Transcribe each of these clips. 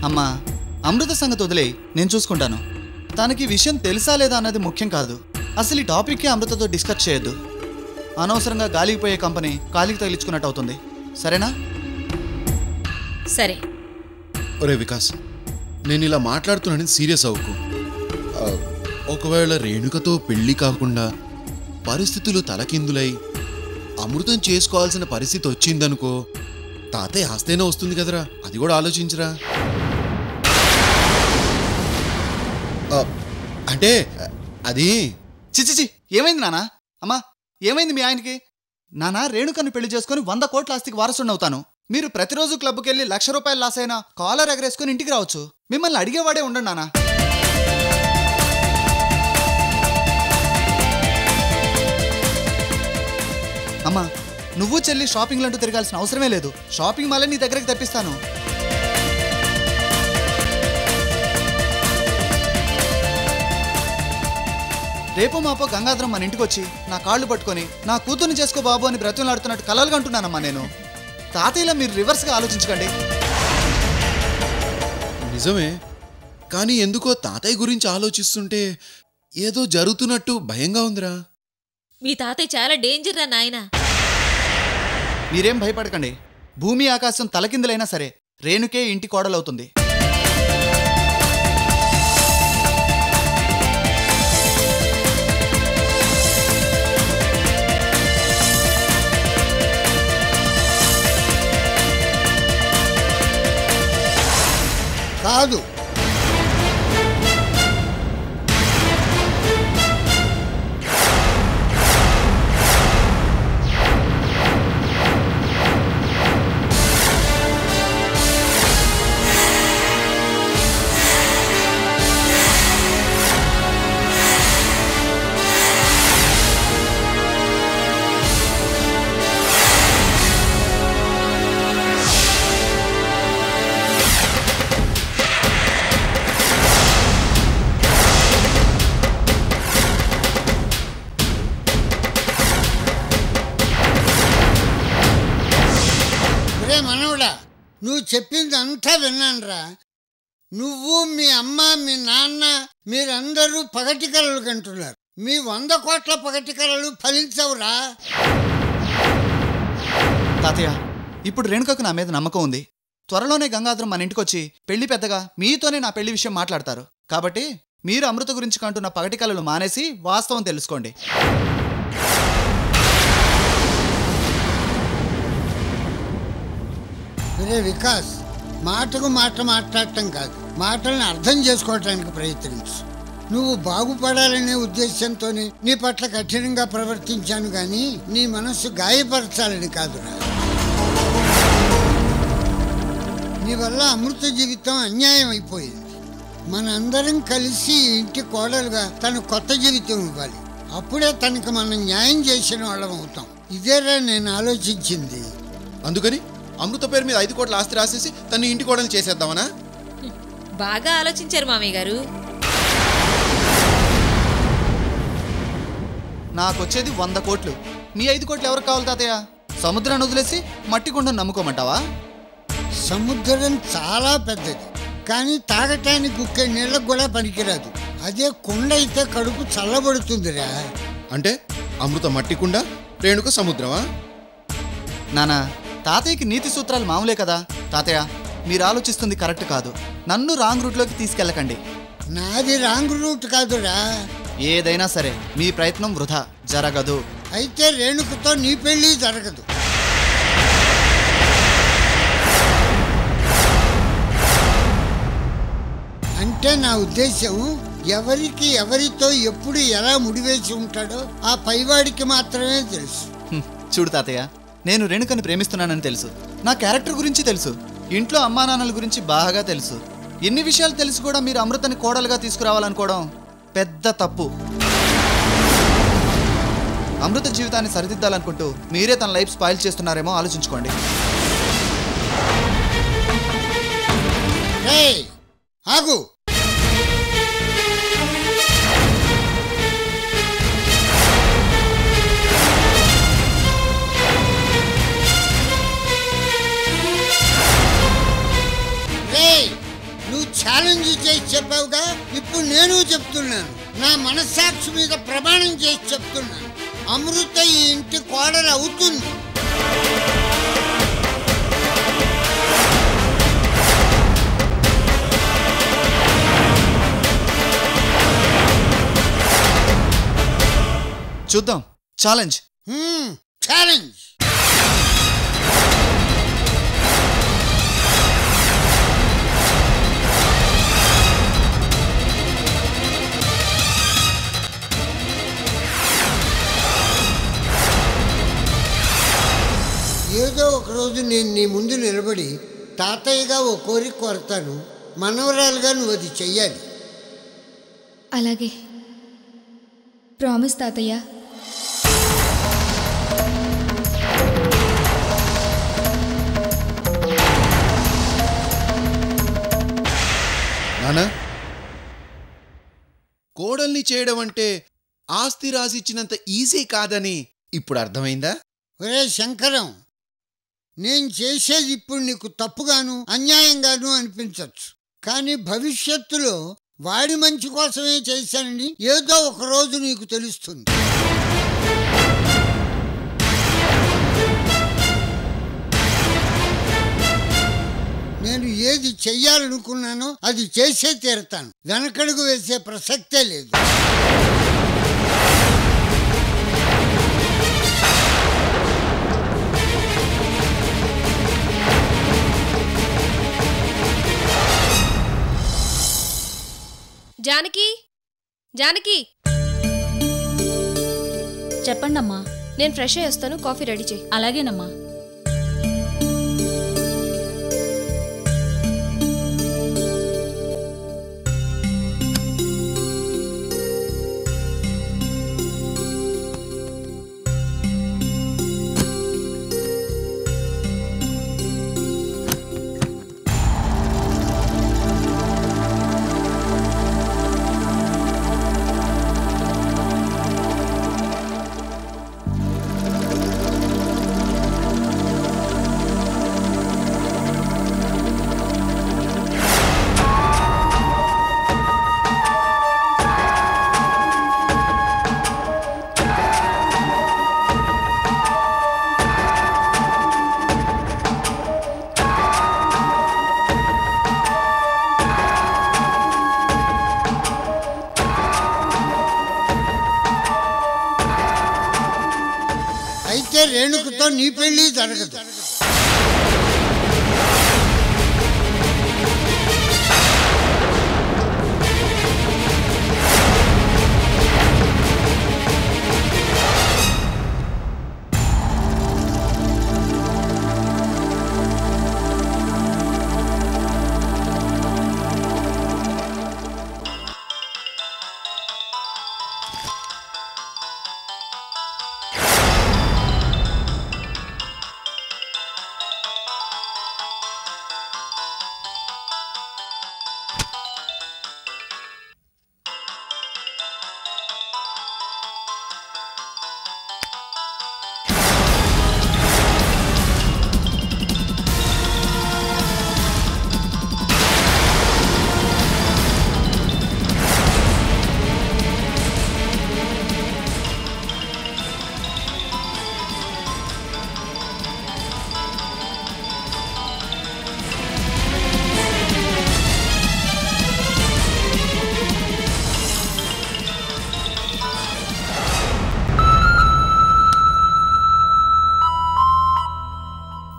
అమ్మా, అమృత సంగతి వదిలే, నేను చూసుకుంటాను. తనకి విషయం తెలుసా లేదా అన్నది ముఖ్యం కాదు. అసలు ఈ టాపిక్కే అమృతతో డిస్కస్ చేయొద్దు. అనవసరంగా గాలికి పోయే కంపెనీ కాలికి తగిలించుకున్నట్టు అవుతుంది. సరేనా? సరే. ఒరే వికాస్, నేను ఇలా మాట్లాడుతున్నానని సీరియస్ అవ్వకు. ఒకవేళ రేణుకతో పెళ్లి కాకుండా పరిస్థితులు తలకిందులై అమృతం చేసుకోవాల్సిన పరిస్థితి వచ్చిందనుకో, తాతయ్య ఆస్తేనే వస్తుంది కదరా, అది కూడా ఆలోచించరా. అంటే అది చిచిచి, ఏమైంది నాన్న? అమ్మా, ఏమైంది మీ ఆయనకి? నాన్న, రేణుకను పెళ్లి చేసుకుని 100 కోట్ల ఆస్తికి వారసుని అవుతాను. మీరు ప్రతిరోజు క్లబ్కి వెళ్ళి 1,00,000 రూపాయలు లాస్ అయినా కాలర్ ఎగరేసుకుని ఇంటికి రావచ్చు. మిమ్మల్ని అడిగేవాడే ఉండండి నాన్న. అమ్మా, నువ్వు చెల్లి షాపింగ్లు అంటూ తిరగాల్సిన అవసరమే లేదు. షాపింగ్ మాలే నీ దగ్గరికి తెప్పిస్తాను. రేపు మాపో గంగాధరం మన ఇంటికి వచ్చి నా కాళ్ళు పట్టుకొని నా కూతుర్ని చేసుకో బాబు అని బ్రతులాడుతున్నట్టు కలలుగా అంటున్నానమ్మా నేను. తాతయ్యలా మీరు రివర్స్గా ఆలోచించకండి. నిజమే, కానీ ఎందుకో తాతయ్య గురించి ఆలోచిస్తుంటే ఏదో జరుగుతున్నట్టు భయంగా ఉందిరా. మీ తాతయ్య చాలా డేంజర్ రా నాయనా. మీరేం భయపడకండి. భూమి ఆకాశం తలకిందులైనా సరే రేణుకే ఇంటి కోడలవుతుంది. కాదు, నువ్వు చెప్పింది అంతా విన్నానురా. నువ్వు, మీ అమ్మ, మీ నాన్న, మీరందరూ పగటి కలలు కంటున్నారు. మీ 100 కోట్ల పగటి కలలు ఫలించవురా. తాతయ్య, ఇప్పుడు రేణుకకు నా మీద నమ్మకం ఉంది. త్వరలోనే గంగాధరం మన ఇంటికి వచ్చి పెళ్లి పెద్దగా మీతోనే నా పెళ్లి విషయం మాట్లాడతారు. కాబట్టి మీరు అమృత గురించి కంటున్న పగటి కలలు మానేసి వాస్తవం తెలుసుకోండి. ఒరే వికాస్, మాటకు మాట మాట్లాడటం కాదు, మాటల్ని అర్థం చేసుకోవటానికి ప్రయత్నించు. నువ్వు బాగుపడాలనే ఉద్దేశంతోనే నీ పట్ల కఠినంగా ప్రవర్తించాను కానీ నీ మనస్సు గాయపరచాలని కాదురా. నీ వల్ల అమృత జీవితం అన్యాయం అయిపోయింది. మనందరం కలిసి ఇంటి కోడలుగా తన కొత్త జీవితం ఇవ్వాలి. అప్పుడే తనకు మనం న్యాయం చేసిన వాళ్ళం అవుతాం. ఇదేరా నేను ఆలోచించింది. అందుకని అమృత పేరు మీద 5 కోట్ల ఆస్తి రాసేసి తను ఇంటి కోడలు చేసేద్దామనా? బాగా ఆలోచించారు మామయ్య గారు. నాకొచ్చేది 100 కోట్లు. మీ 5 కోట్లు ఎవరికి కావాలి తాతయ్య? సముద్రాన్ని వదిలేసి మట్టి కుండను నమ్ముకోమంటావా? సముద్రం చాలా పెద్దది, కానీ తాగటానికి గుక్కే నీళ్ళకు కూడా పనికిరాదు. అదే కుండ అయితే కడుపు చల్లబడుతుందిరా. అంటే అమృత మట్టి కుండ, రేణుక సముద్రమా? నానా, తాతయ్యకి నీతి సూత్రాలు మామూలే కదా. తాతయ్య, మీరు ఆలోచిస్తుంది కరెక్ట్ కాదు. నన్ను రాంగ్ రూట్లోకి తీసుకెళ్ళకండి. నాది రాంగ్ రూట్ కాదురా. ఏదైనా సరే మీ ప్రయత్నం వృధా జరగదు. అయితే రేణుకతో నీ పెళ్ళి జరగదు. అంటే నా ఉద్దేశం, ఎవరికి ఎవరితో ఎప్పుడు ఎలా ముడివేసి ఉంటాడో ఆ పైవాడికి మాత్రమే తెలుసు. చూడు తాతయ్య, నేను రేణుకని ప్రేమిస్తున్నానని తెలుసు. నా క్యారెక్టర్ గురించి తెలుసు. ఇంట్లో అమ్మా నాన్నల గురించి బాగా తెలుసు. ఎన్ని విషయాలు తెలిసి కూడా మీరు అమృతని కోడలుగా తీసుకురావాలనుకోవడం పెద్ద తప్పు. అమృత జీవితాన్ని సరిదిద్దాలనుకుంటూ మీరే తన లైఫ్ స్పాయిల్ చేస్తున్నారేమో ఆలోచించుకోండి. ఆగు. ఛాలెంజ్ చేసి చెప్పావుగా, ఇప్పుడు నేను చెప్తున్నాను. నా మనస్సాక్షి మీద ప్రమాణం చేసి చెప్తున్నాను, అమృత ఈ ఇంటి కోడలు అవుతుంది. చూద్దాం. ఛాలెంజ్. ఛాలెంజ్. ఏదో ఒకరోజు నేను నీ ముందు నిలబడి తాతయ్యగా ఓ కోరిక కోరతాను, మనవరాలుగా నువ్వు అది చెయ్యాలి. అలాగే. ప్రామిస్ తాతయ్య. నానా, కోడల్ని చేయడం అంటే ఆస్తి రాసిచ్చినంత ఈజీ కాదని ఇప్పుడు అర్థమైందా? ఒరే శంకరం, నేను చేసేది ఇప్పుడు నీకు తప్పుగాను అన్యాయంగాను అనిపించవచ్చు, కానీ భవిష్యత్తులో వాడి మంచి కోసమే చేశానని ఏదో ఒక రోజు నీకు తెలుస్తుంది. నేను ఏది చెయ్యాలనుకున్నానో అది చేసే తీరుతాను, వెనకడుగు వేసే ప్రసక్తే లేదు. జానకి, జానకి, చెప్పండమ్మా. నేను ఫ్రెష్ అయ్యి వస్తాను, కాఫీ రెడీ చేయి. అలాగేనమ్మా. అయితే రేణుకతో నీ పెళ్లి జరగదు.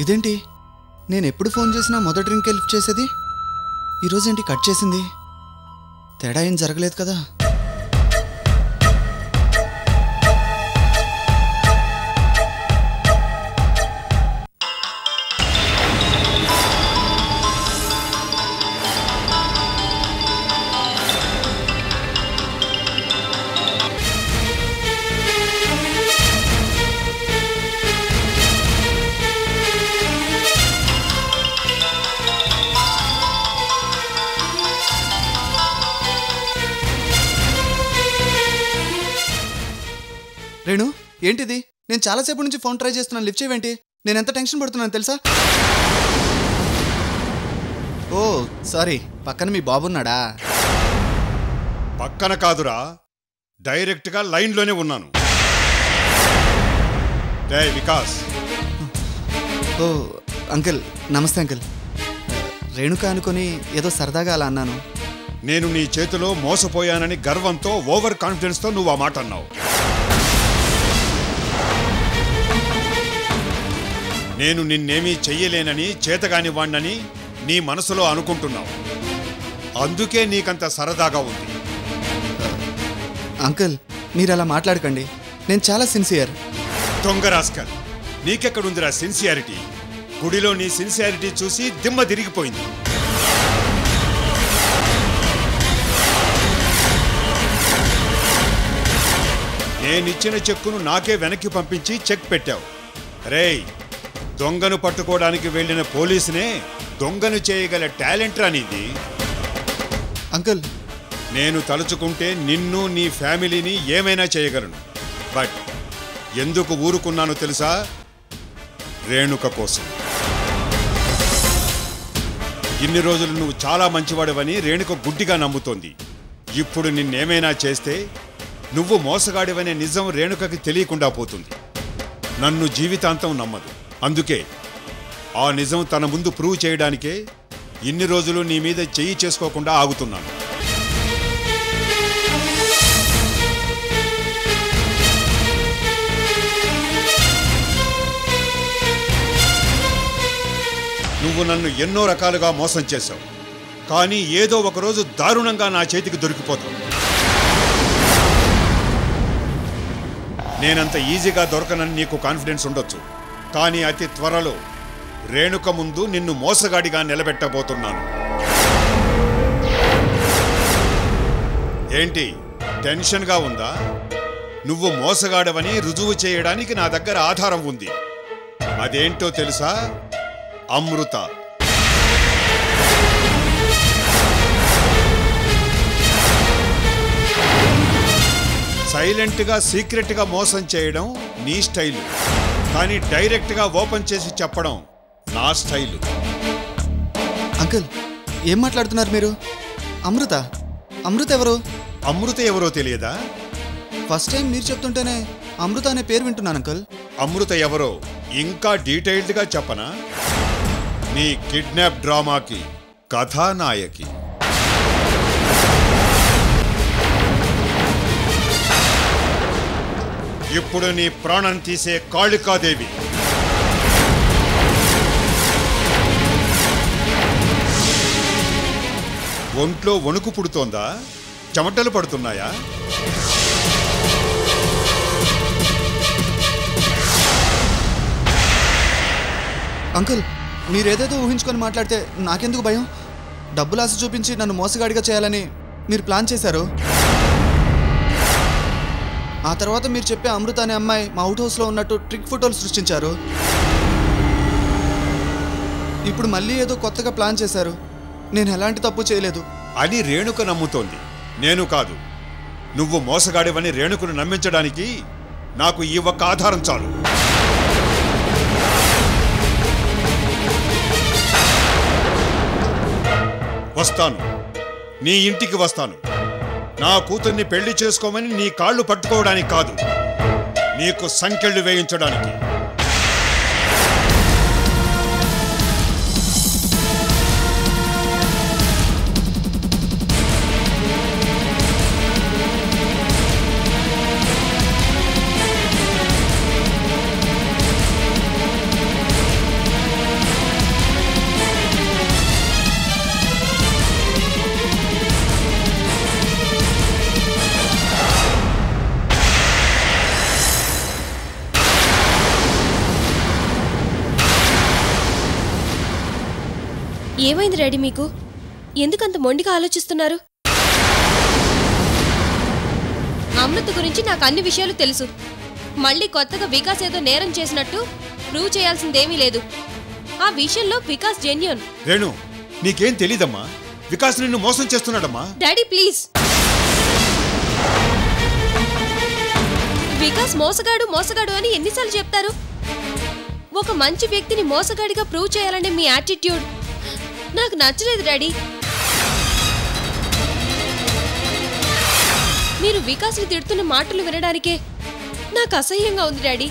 ఇదేంటి, నేను ఎప్పుడు ఫోన్ చేసినా మొదటి రింగ్కే లిఫ్ట్ చేసేది, ఈరోజేంటి కట్ చేసింది? తేడా ఏం జరగలేదు కదా? రేణు, ఏంటిది? నేను చాలాసేపు నుంచి ఫోన్ ట్రై చేస్తున్నాను, లిఫ్ట్ చేయవేంటి? నేను ఎంత టెన్షన్ పడుతున్నాను తెలుసా? ఓ సారీ, పక్కన మీ బాబున్నాడా? పక్కన కాదురా, డైరెక్ట్గా లైన్లోనే ఉన్నాను. డే వికాస్. ఓ అంకుల్, నమస్తే అంకుల్. రేణుక అనుకొని ఏదో సరదాగా అలా అన్నాను. నేను నీ చేతిలో మోసపోయానని గర్వంతో, ఓవర్ కాన్ఫిడెన్స్తో నువ్వు ఆ మాట అన్నావు. నేను నిన్నేమీ చెయ్యలేనని, చేతగాని వాణ్ణని నీ మనసులో అనుకుంటున్నావు. అందుకే నీకంత సరదాగా ఉంది. అంకుల్, మీరు అలా మాట్లాడకండి. నేను చాలా సిన్సియర్. దొంగ రాస్కల్, నీకెక్కడుందిరా సిన్సియారిటీ? గుడిలో నీ సిన్సియారిటీ చూసి దిమ్మ తిరిగిపోయింది. నేనిచ్చిన చెక్కును నాకే వెనక్కి పంపించి చెక్ పెట్టావు. రేయ్, దొంగను పట్టుకోవడానికి వెళ్ళిన పోలీసునే దొంగను చేయగల టాలెంట్ రానిది. అంకుల్, నేను తలుచుకుంటే నిన్ను, నీ ఫ్యామిలీని ఏమైనా చేయగలను. బట్ ఎందుకు ఊరుకున్నానో తెలుసా? రేణుక కోసం. ఇన్ని రోజులు నువ్వు చాలా మంచివాడవని రేణుక గుడ్డిగా నమ్ముతోంది. ఇప్పుడు నిన్నేమైనా చేస్తే నువ్వు మోసగాడివనే నిజం రేణుకకి తెలియకుండా పోతుంది. నన్ను జీవితాంతం నమ్మదు. అందుకే ఆ నిజం తన ముందు ప్రూవ్ చేయడానికే ఇన్ని రోజులు నీ మీద చెయ్యి చేసుకోకుండా ఆగుతున్నాను. నువ్వు నన్ను ఎన్నో రకాలుగా మోసం చేశావు. కానీ ఏదో ఒకరోజు దారుణంగా నా చేతికి దొరికిపోతావు. నేనంత ఈజీగా దొరకనని నీకు కాన్ఫిడెన్స్ ఉండొచ్చు. కానీ అతి త్వరలో రేణుక ముందు నిన్ను మోసగాడిగా నిలబెట్టబోతున్నాను. ఏంటి, టెన్షన్గా ఉందా? నువ్వు మోసగాడవని రుజువు చేయడానికి నా దగ్గర ఆధారం ఉంది. అదేంటో తెలుసా? అమృత. సైలెంట్గా, సీక్రెట్గా మోసం చేయడం నీ స్టైలు. కానీ డైరెక్ట్గా ఓపెన్ చేసి చెప్పడం నా స్టైలు. అంకుల్, ఏం మాట్లాడుతున్నారు మీరు? అమృత? అమృత ఎవరు? అమృత ఎవరో తెలియదా? ఫస్ట్ టైం మీరు చెప్తుంటేనే అమృత అనే పేరు వింటున్నాను అంకుల్. అమృత ఎవరో ఇంకా డీటెయిల్డ్గా చెప్పనా? నీ కిడ్నాప్ డ్రామాకి కథానాయకి. ఇప్పుడు నీ ప్రాణం తీసే కాళికాదేవి. ఒంట్లో వణుకు పుడుతోందా? చెమటలు పడుతున్నాయా? అంకుల్, మీరేదేదో ఊహించుకొని మాట్లాడితే నాకెందుకు భయం? డబ్బులు ఆశ చూపించి నన్ను మోసగాడిగా చేయాలని మీరు ప్లాన్ చేశారు. ఆ తర్వాత మీరు చెప్పే అమృత అనే అమ్మాయి మా అవుట్ హౌస్లో ఉన్నట్టు ట్రిక్ ఫోటోలు సృష్టించారు. ఇప్పుడు మళ్ళీ ఏదో కొత్తగా ప్లాన్ చేశారు. నేను ఎలాంటి తప్పు చేయలేదు అని రేణుక నమ్ముతోంది, నేను కాదు. నువ్వు మోసగాడివని రేణుకను నమ్మించడానికి నాకు ఈ ఒక్క ఆధారం చాలు. వస్తాను, నీ ఇంటికి వస్తాను. నా కూతుర్ని పెళ్లి చేసుకోమని నీ కాళ్ళు పట్టుకోవడానికి కాదు, నీకు సంకెళ్ళు వేయించడానికి. ఏమైంది డాడీ మీకు? ఎందుకంత మొండిగా ఆలోచిస్తున్నారు? అమృత గురించి నాకు అన్ని విషయాలు తెలుసు. మళ్ళీ కొత్తగా వికాస్ ఏదో నేరం చేసినట్టు ప్రూవ్ చేయాల్సిందేమీ లేదు. ఆ విషయంలో వికాస్ జెన్యూన్. రేణు, నీకేం తెలీదమ్మా. వికాస్ నిన్ను మోసం చేస్తున్నాడమ్మా. Daddy please. వికాస్ మోసగాడు అని ఎన్నిసార్లు చెప్తారు? ఒక మంచి వ్యక్తిని మోసగాడిగా ప్రూవ్ చేయాలనే మీ యాటిట్యూడ్ నాకు నచ్చలేదు డాడీ. మీరు వికాస్ని తిడుతున్న మాటలు వినడానికే నాకు అసహ్యంగా ఉంది డాడీ.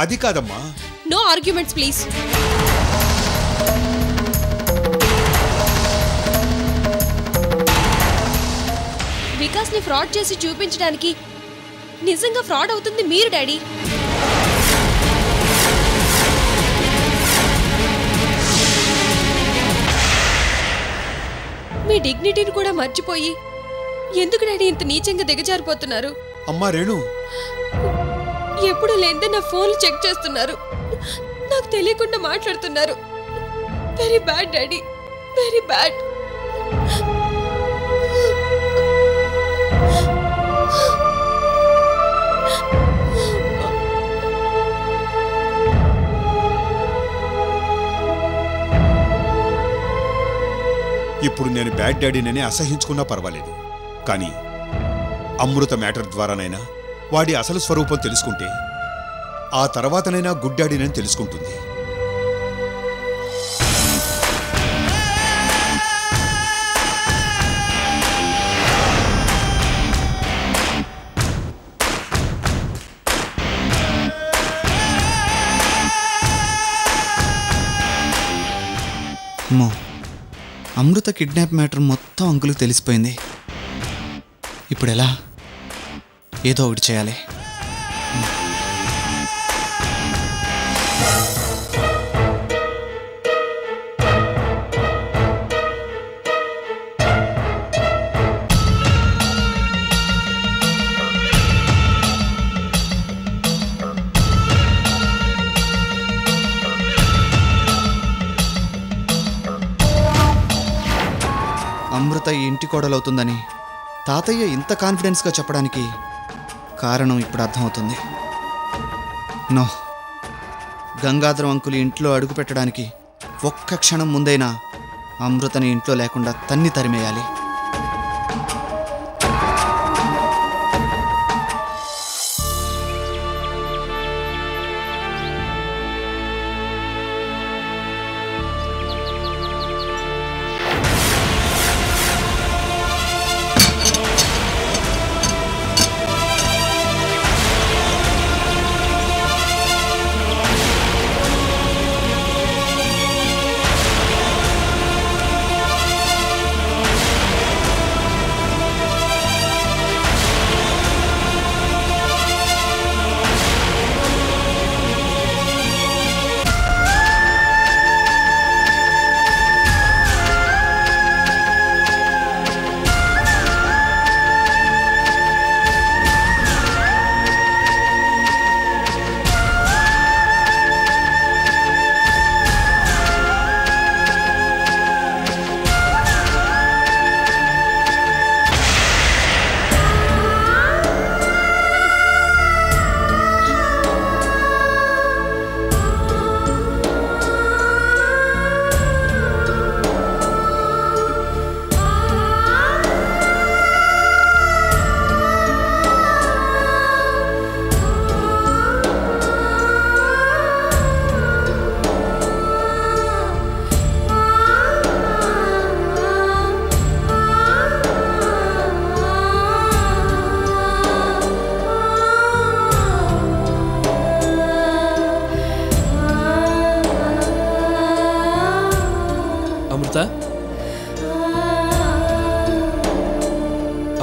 అది కాదమ్మా. No arguments please. వికాస్ని ఫ్రాడ్ చేసి చూపించడానికి నిజంగా ఫ్రాడ్ అవుతుంది మీరు డాడీ. మీ డిగ్నిటీని కూడా మర్చిపోయి ఎందుకు డాడీ ఇంత నీచంగా దిగజారిపోతున్నారు? అమ్మా రేణు, ఎప్పుడు లేదే నా ఫోన్లు చెక్ చేస్తున్నారు, నాకు తెలియకుండా మాట్లాడుతున్నారు. Very bad daddy, very bad. ఇప్పుడు నేను బ్యాడ్ డాడీనని అసహించుకున్నా పర్వాలేదు, కానీ అమృత మ్యాటర్ ద్వారానైనా వాడి అసలు స్వరూపం తెలుసుకుంటే ఆ తర్వాతనైనా గుడ్ డాడీనని తెలుసుకుంటుంది. అమ్మో, అమృత కిడ్నాప్ మ్యాటర్ మొత్తం అంకులకు తెలిసిపోయింది. ఇప్పుడు ఎలా? ఏదో ఒకటి చేయాలి. అమృత ఈ ఇంటి కోడలవుతుందని తాతయ్య ఇంత కాన్ఫిడెన్స్గా చెప్పడానికి కారణం ఇప్పుడు అర్థమవుతుంది. నో, గంగాధరం అంకులు ఇంట్లో అడుగు పెట్టడానికి ఒక్క క్షణం ముందైనా అమృతని ఇంట్లో లేకుండా తన్ని తరిమేయాలి.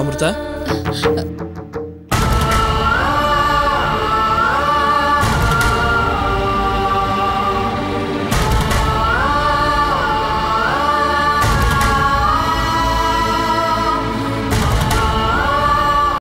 అమృత